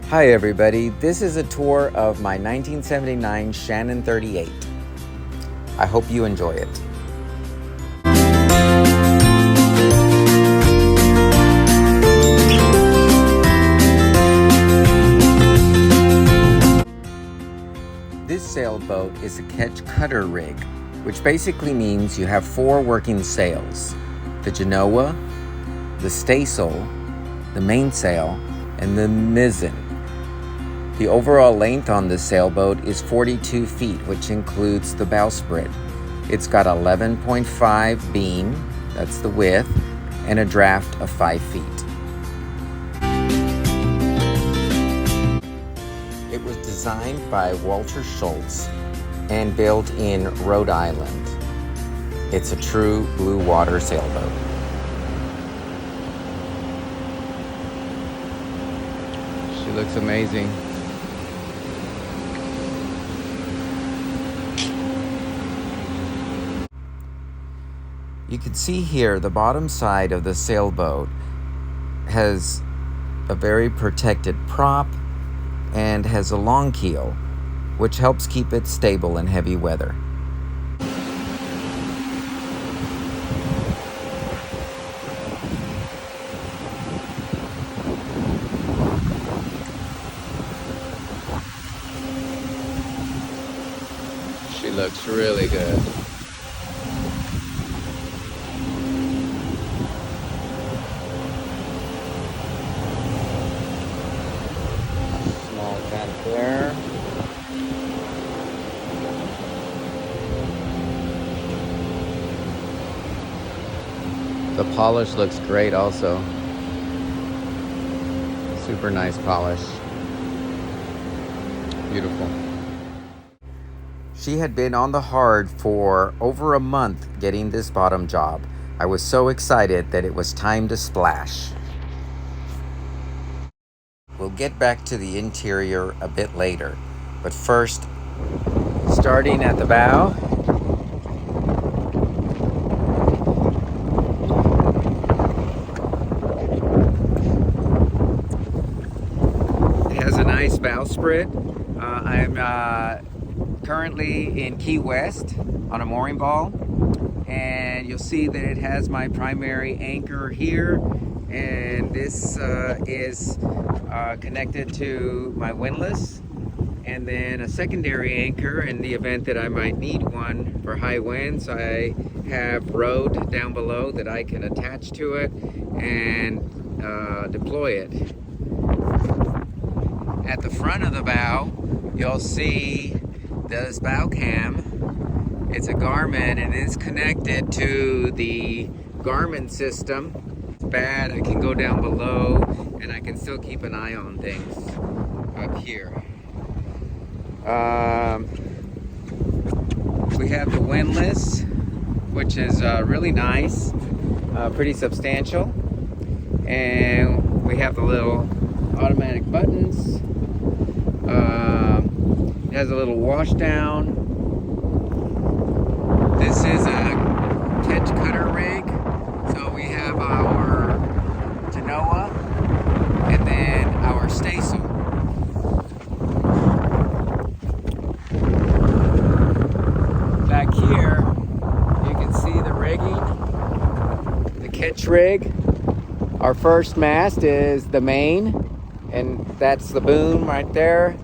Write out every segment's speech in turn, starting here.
Hi everybody, this is a tour of my 1979 Shannon 38. I hope you enjoy it. This sailboat is a ketch cutter rig, which basically means you have 4 working sails: the genoa, the staysail, the mainsail, and the mizzen. The overall length on this sailboat is 42 feet, which includes the bowsprit. It's got 11.5 beam, that's the width, and a draft of 5 feet. It was designed by Walter Shultz and built in Rhode Island. It's a true blue water sailboat. She looks amazing. You can see here the bottom side of the sailboat has a very protected prop and has a long keel, which helps keep it stable in heavy weather. She looks really good. There. The polish looks great also. Super nice polish. Beautiful. She had been on the hard for over a month getting this bottom job. I was so excited that it was time to splash. We'll get back to the interior a bit later, but first, starting at the bow, it has a nice bowsprit. I'm currently in Key West on a mooring ball, and you'll see that it has my primary anchor here, and this is connected to my windlass, and then a secondary anchor in the event that I might need one for high winds. I have rode down below that I can attach to it and deploy it. At the front of the bow, you'll see this bow cam. It's a Garmin and it's connected to the Garmin system. Bad, I can go down below and I can still keep an eye on things up here. We have the windlass, which is really nice, pretty substantial, and we have the little automatic buttons. It has a little wash down. This is a ketch cutter rig, so we have our genoa and then our staysail. Back here you can see the rigging, the ketch rig. Our first mast is the main, and that's the boom right there,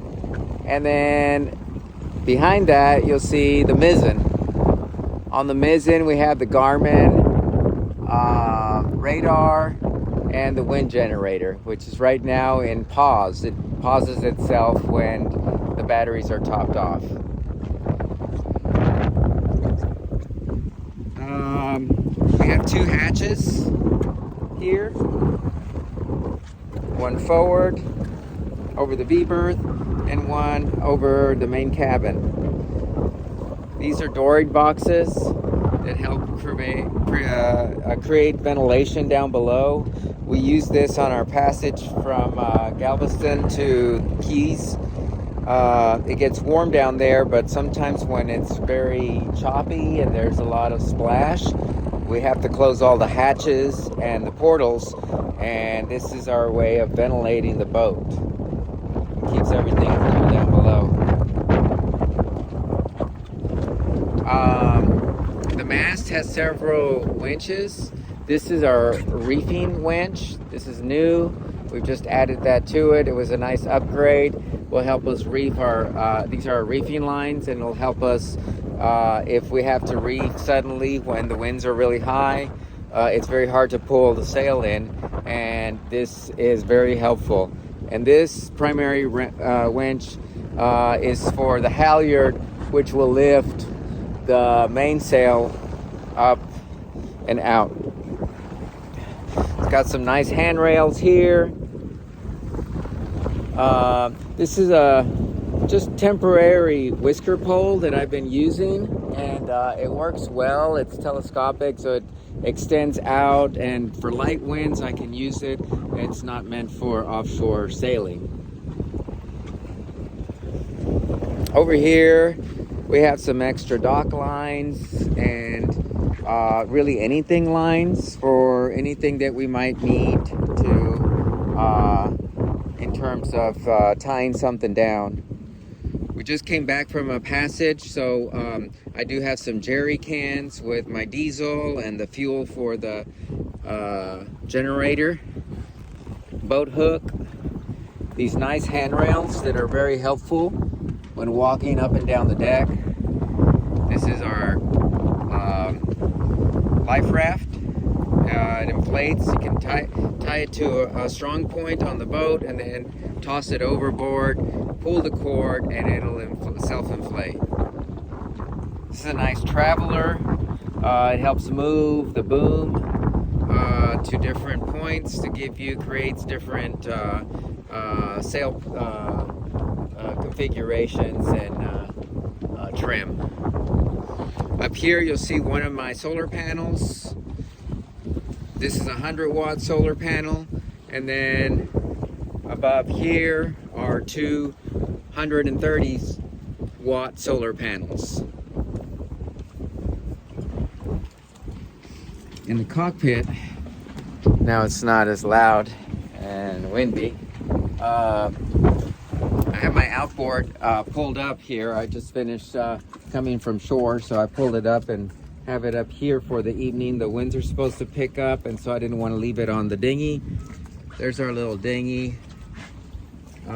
and then behind that you'll see the mizzen. On the mizzen we have the Garmin radar and the wind generator, which is right now in pause. It pauses itself when the batteries are topped off. We have 2 hatches here. One forward over the V-berth and one over the main cabin. These are dory boxes that help create ventilation down below. We use this on our passage from Galveston to Keys. It gets warm down there, but sometimes when it's very choppy and there's a lot of splash, we have to close all the hatches and the portals, and this is our way of ventilating the boat. Keeps everything cool down below. The mast has several winches. This is our reefing winch. This is new. We've just added that to it. It was a nice upgrade. Will help us reef our, these are our reefing lines, and it'll help us if we have to reef suddenly when the winds are really high. It's very hard to pull the sail in, and this is very helpful. And this primary winch is for the halyard, which will lift the mainsail up and out. It's got some nice handrails here. This is a just temporary whisker pole that I've been using, and it works well. It's telescopic, so it extends out, and for light winds I can use it. It's not meant for offshore sailing. Over here we have some extra dock lines and really anything lines for anything that we might need to in terms of tying something down. We just came back from a passage, so I do have some jerry cans with my diesel and the fuel for the generator, boat hook, these nice handrails that are very helpful when walking up and down the deck. This is our life raft. It inflates. You can tie it to a strong point on the boat and then toss it overboard, pull the cord, and it'll self-inflate. This is a nice traveler. It helps move the boom to different points to creates different sail configurations and trim. Up here you'll see one of my solar panels. This is a 100-watt solar panel, and then above here are two 130-watt solar panels. In the cockpit, now it's not as loud and windy. I have my outboard pulled up here. I just finished coming from shore, so I pulled it up and have it up here for the evening. The winds are supposed to pick up, and so I didn't want to leave it on the dinghy. There's our little dinghy. We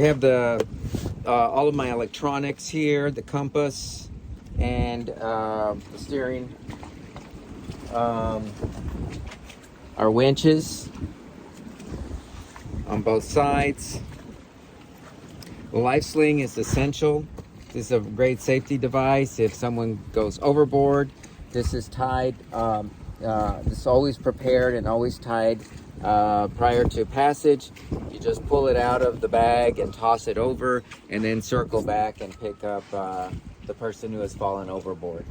have the all of my electronics here, the compass and the steering, our winches on both sides. The life sling is essential. This is a great safety device. If someone goes overboard, this is tied. This is always prepared and always tied prior to passage. You just pull it out of the bag and toss it over, and then circle back and pick up the person who has fallen overboard.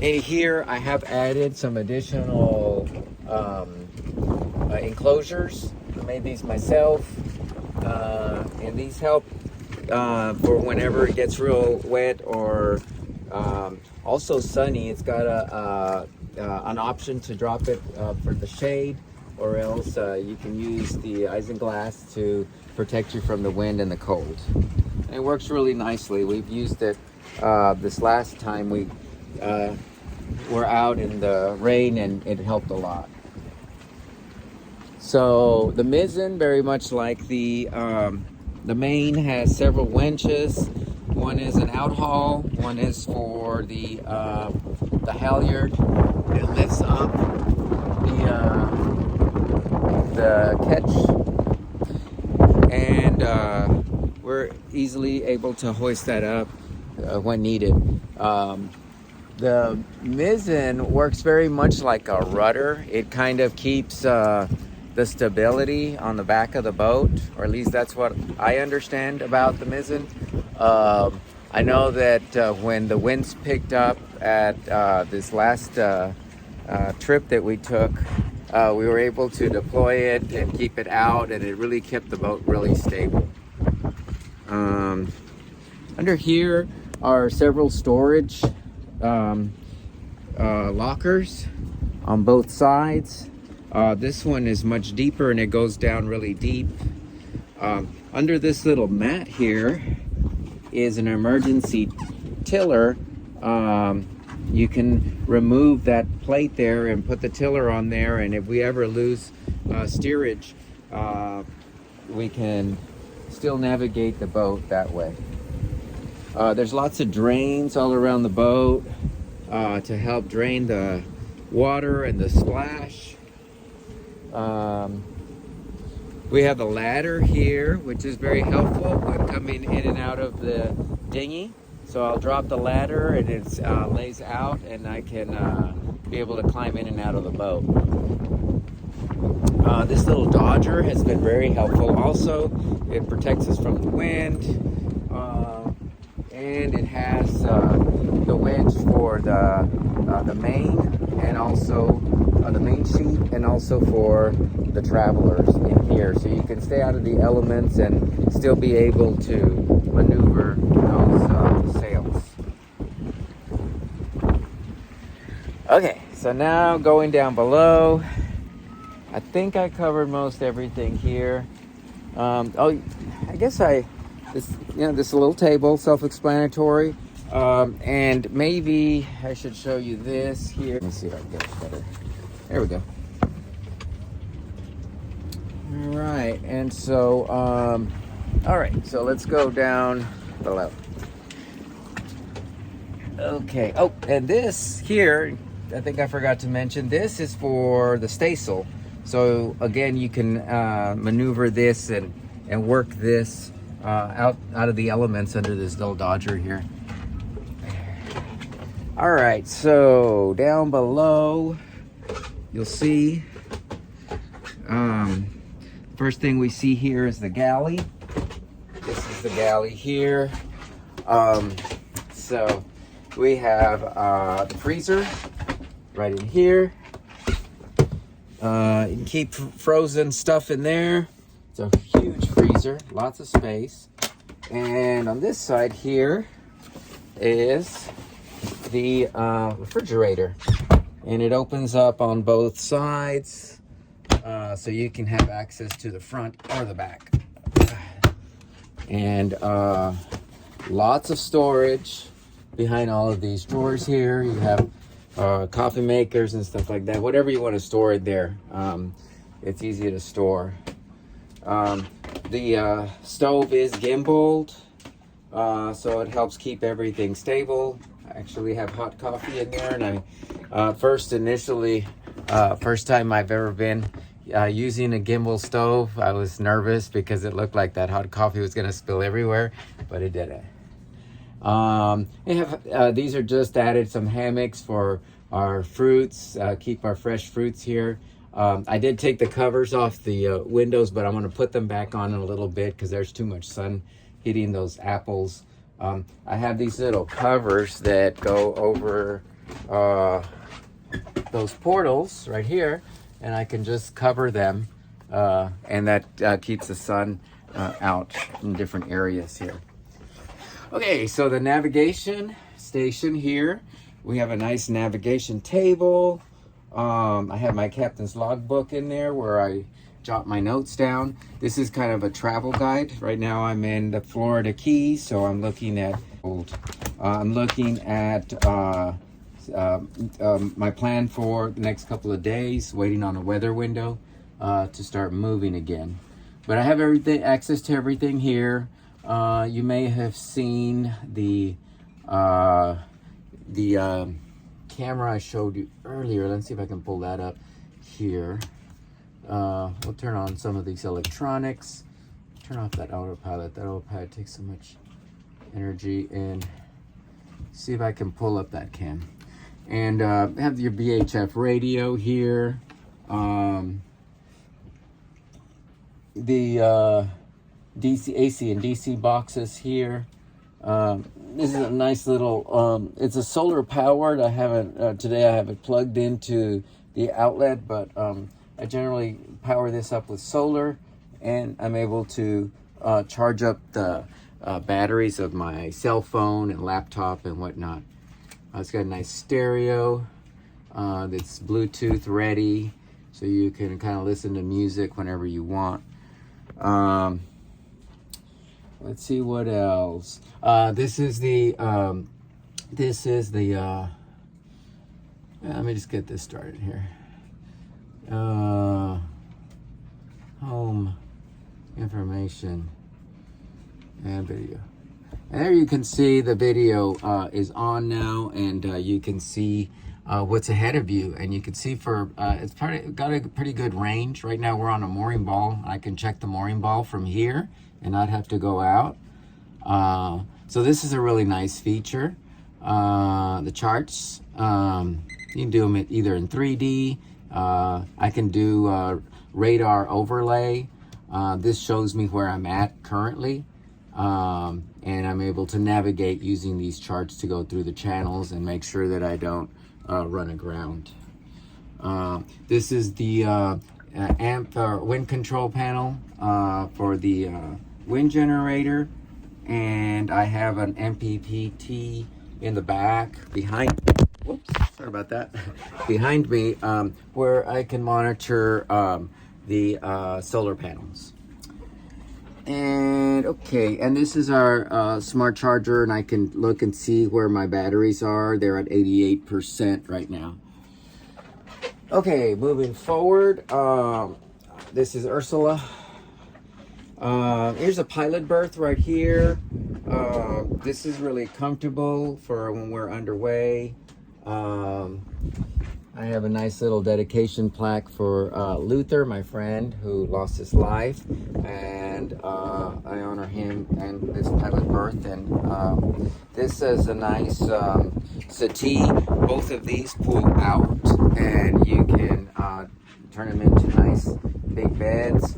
In here, I have added some additional enclosures. I made these myself, and these help for whenever it gets real wet or also sunny. It's got an option to drop it for the shade, or else you can use the isinglass to protect you from the wind and the cold. And it works really nicely. We've used it this last time we were out in the rain, and it helped a lot. So the mizzen, very much like the main, has several winches. One is an outhaul, one is for the halyard. It lifts up the catch, and we're easily able to hoist that up when needed. The mizzen works very much like a rudder. It kind of keeps the stability on the back of the boat, or at least that's what I understand about the mizzen. I know that when the winds picked up at this last trip that we took, we were able to deploy it and keep it out, and it really kept the boat really stable. Under here are several storage lockers on both sides. This one is much deeper and it goes down really deep. Under this little mat here is an emergency tiller. You can remove that plate there and put the tiller on there, and if we ever lose steerage, we can still navigate the boat that way. There's lots of drains all around the boat to help drain the water and the splash. We have the ladder here, which is very helpful when coming in and out of the dinghy. So I'll drop the ladder and it lays out, and I can be able to climb in and out of the boat. This little dodger has been very helpful also. It protects us from the wind, and it has the winch for the main, and also the main sheet, and also for the travelers in here, so you can stay out of the elements and still be able to maneuver those sails. Okay, so now going down below, I think I covered most everything here. I guess this little table, self-explanatory, and maybe I should show you this here. Let me see if I can get it better. There we go. All right, and so, all right, so let's go down below. Okay, oh, and this here, I think I forgot to mention, this is for the staysail. So again, you can maneuver this and work this out of the elements under this little dodger here. All right, so down below, you'll see, first thing we see here is the galley. This is the galley here. So we have the freezer right in here. You can keep frozen stuff in there. It's a huge freezer, lots of space. And on this side here is the refrigerator. And it opens up on both sides. So you can have access to the front or the back. And lots of storage behind all of these drawers here. You have coffee makers and stuff like that. Whatever you want to store it there. It's easy to store. The stove is gimbaled, so it helps keep everything stable. I actually have hot coffee in there, and I first time I've ever been using a gimbal stove, I was nervous because it looked like that hot coffee was going to spill everywhere, but it didn't. These are just added some hammocks for our fruits, keep our fresh fruits here. I did take the covers off the windows, but I'm going to put them back on in a little bit because there's too much sun hitting those apples. I have these little covers that go over those portals right here, and I can just cover them, and that keeps the sun out in different areas here. Okay, so the navigation station here, we have a nice navigation table. I have my captain's logbook in there where I jot my notes down. This is kind of a travel guide. Right now I'm in the Florida Keys, so I'm looking at my plan for the next couple of days, waiting on a weather window to start moving again. But I have access to everything here. You may have seen the camera I showed you earlier. Let's see if I can pull that up here. We'll turn on some of these electronics. Turn off that autopilot. That autopilot takes so much energy. And see if I can pull up that cam. And have your VHF radio here. The DC, AC and DC boxes here. This is a nice little, it's a solar powered. Today I have it plugged into the outlet, but I generally power this up with solar, and I'm able to charge up the batteries of my cell phone and laptop and whatnot. It's got a nice stereo. that's Bluetooth ready, so you can kind of listen to music whenever you want. Let's see what else. This is the let me just get this started here. Home information and video. And there you can see the video is on now, and you can see what's ahead of you, and you can see for it's got a pretty good range. Right now we're on a mooring ball. I can check the mooring ball from here and not have to go out. So this is a really nice feature. The charts, you can do them either in 3D. I can do radar overlay. This shows me where I'm at currently. And I'm able to navigate using these charts to go through the channels and make sure that I don't run aground. This is the wind control panel for the wind generator, and I have an MPPT in the back behind. Whoops, sorry about that. Behind me, where I can monitor the solar panels. And okay, and this is our smart charger, and I can look and see where my batteries are. They're at 88% right now. Okay, moving forward, this is Ursula. Here's a pilot berth right here. This is really comfortable for when we're underway. I have a nice little dedication plaque for Luther, my friend, who lost his life, and I honor him and this pilot berth. And this is a nice settee. Both of these pull out, and you can turn them into nice big beds.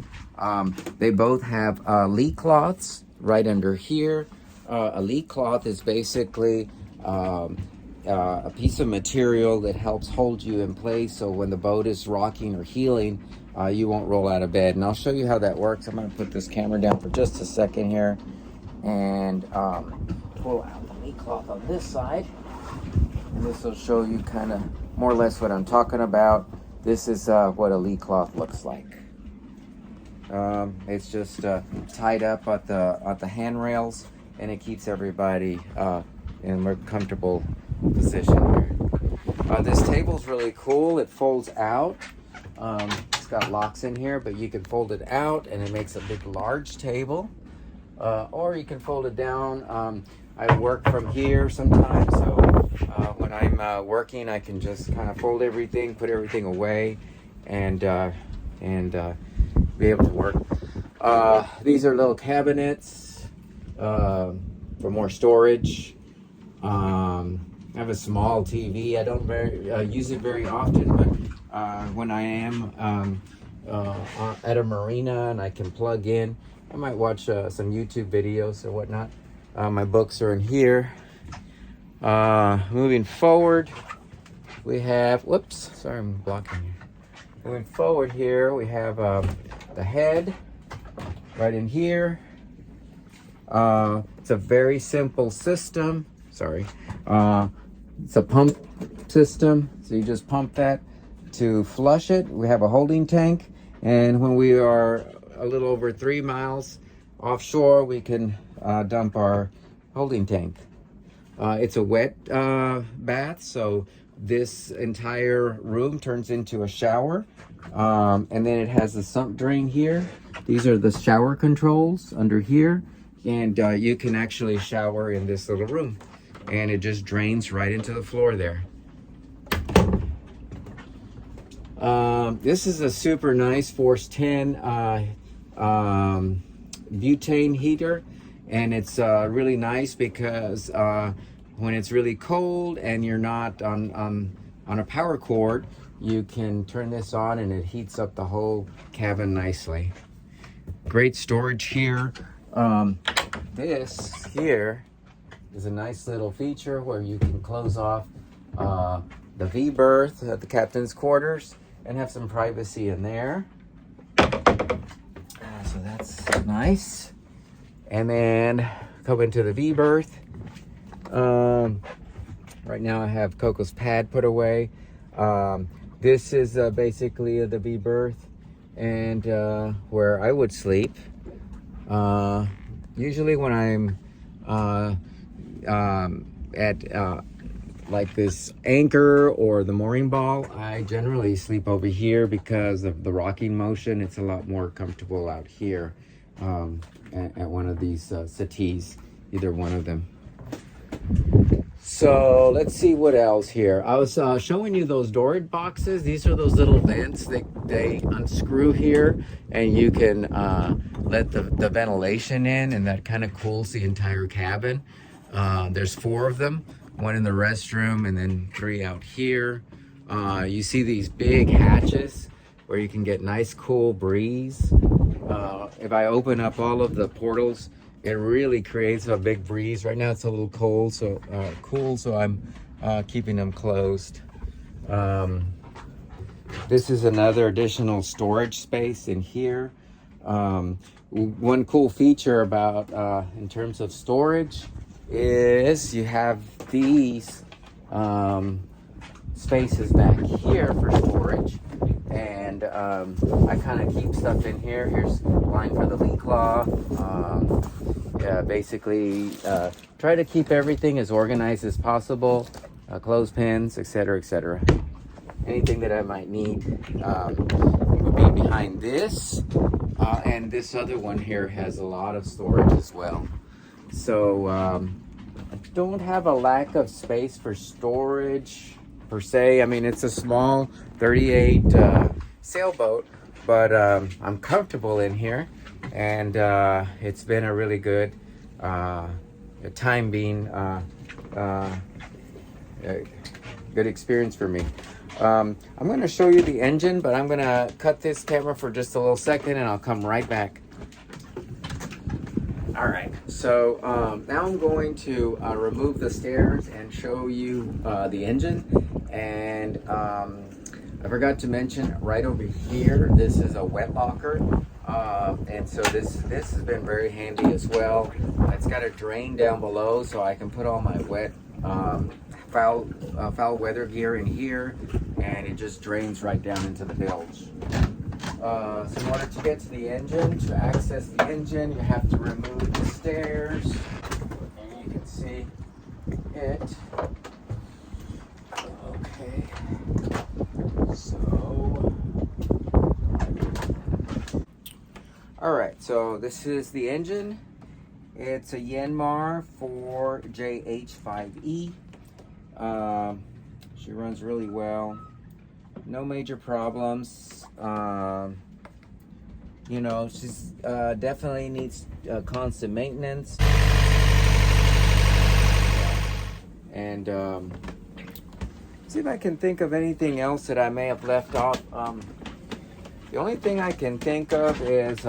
They both have leak cloths right under here. A leak cloth is basically a piece of material that helps hold you in place, so when the boat is rocking or heeling, you won't roll out of bed. And I'll show you how that works. I'm going to put this camera down for just a second here and pull out the leak cloth on this side, and this will show you kind of more or less what I'm talking about. This is what a leak cloth looks like. It's just tied up at the handrails, and it keeps everybody in a comfortable position here. This table's really cool. It folds out. It's got locks in here, but you can fold it out and it makes a big large table, or you can fold it down. I work from here sometimes, so when I'm working, I can just kind of fold everything, put everything away, and be able to work. These are little cabinets for more storage. I have a small TV. I don't use it very often, but when I am at a marina and I can plug in, I might watch some YouTube videos or whatnot. My books are in here. Moving forward, we have, whoops, sorry, I'm blocking you. Moving forward here, we have the head right in here. It's a very simple system. Sorry. It's a pump system, so you just pump that to flush it. We have a holding tank, and when we are a little over 3 miles offshore, we can dump our holding tank. It's a wet bath, so this entire room turns into a shower, and then it has a sump drain here. These are the shower controls under here, and you can actually shower in this little room, and it just drains right into the floor there. This is a super nice Force 10 butane heater, and it's really nice because when it's really cold and you're not on a power cord, you can turn this on and it heats up the whole cabin nicely. Great storage here. This here is a nice little feature where you can close off the V berth at the captain's quarters and have some privacy in there. So that's nice. And then come into the V berth. Right now I have Coco's pad put away. This is basically the V berth, and where I would sleep. Usually when I'm at like this anchor or the mooring ball, I generally sleep over here because of the rocking motion. It's a lot more comfortable out here at one of these settees, either one of them. So let's see what else here. I was showing you those door boxes. These are those little vents. They unscrew here, and you can let the ventilation in, and that kind of cools the entire cabin. There's 4 of them, 1 in the restroom and then 3 out here. You see these big hatches where you can get nice cool breeze. If I open up all of the portals, it really creates a big breeze. Right now it's a little cold, so cool, so I'm keeping them closed. This is another additional storage space in here. One cool feature about in terms of storage is you have these spaces back here for storage, and I kind of keep stuff in here. Here's line for the leak cloth. Basically try to keep everything as organized as possible, clothespins, etc., etc. Anything that I might need would be behind this, and this other one here has a lot of storage as well. So I don't have a lack of space for storage per se. I mean, it's a small 38 sailboat, but I'm comfortable in here, and it's been a really good time being good experience for me. I'm going to show you the engine, but I'm going to cut this camera for just a little second, and I'll come right back. All right, so now I'm going to remove the stairs and show you the engine. And I forgot to mention, right over here, this is a wet locker. And so this has been very handy as well. It's got a drain down below, so I can put all my wet foul weather gear in here, and it just drains right down into the bilge. So in order to get to the engine, to access the engine, you have to remove the stairs, and you can see it. Okay, so, all right, so this is the engine. It's a Yanmar 4JH5E. She runs really well. No major problems. You know, she's definitely needs constant maintenance. And see if I can think of anything else that I may have left off. The only thing I can think of is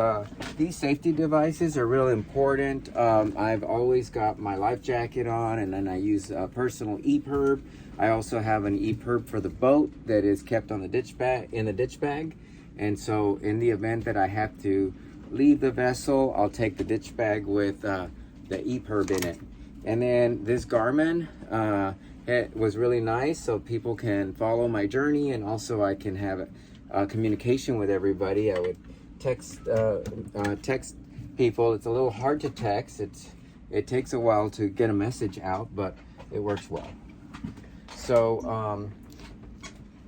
these safety devices are real important. I've always got my life jacket on, and then I use a personal EPIRB. I also have an EPIRB for the boat that is kept on the ditch bag. And so in the event that I have to leave the vessel, I'll take the ditch bag with the EPIRB in it. And then this Garmin, it was really nice, so people can follow my journey, and also I can have communication with everybody. I would text people. It's a little hard to text. It takes a while to get a message out, but it works well. So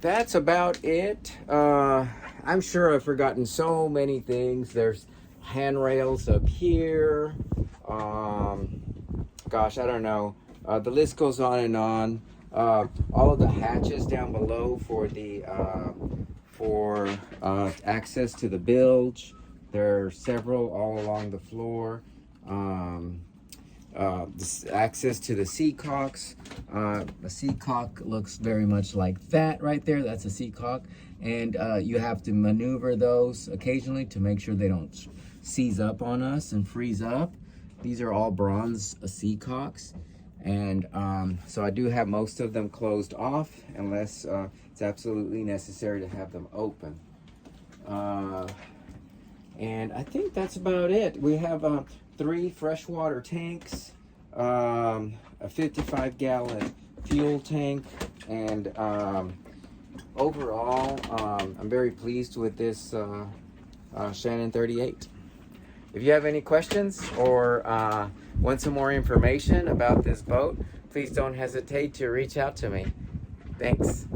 that's about it. I'm sure I've forgotten so many things. There's handrails up here. Gosh, I don't know. The list goes on and on. All of the hatches down below for the access to the bilge. There are several all along the floor. This access to the seacocks. The seacock looks very much like that right there. That's a seacock, and you have to maneuver those occasionally to make sure they don't seize up on us and freeze up. These are all bronze seacocks, and so I do have most of them closed off unless it's absolutely necessary to have them open. And I think that's about it. We have 3 freshwater tanks, a 55-gallon fuel tank, and overall, I'm very pleased with this Shannon 38. If you have any questions or want some more information about this boat, please don't hesitate to reach out to me. Thanks.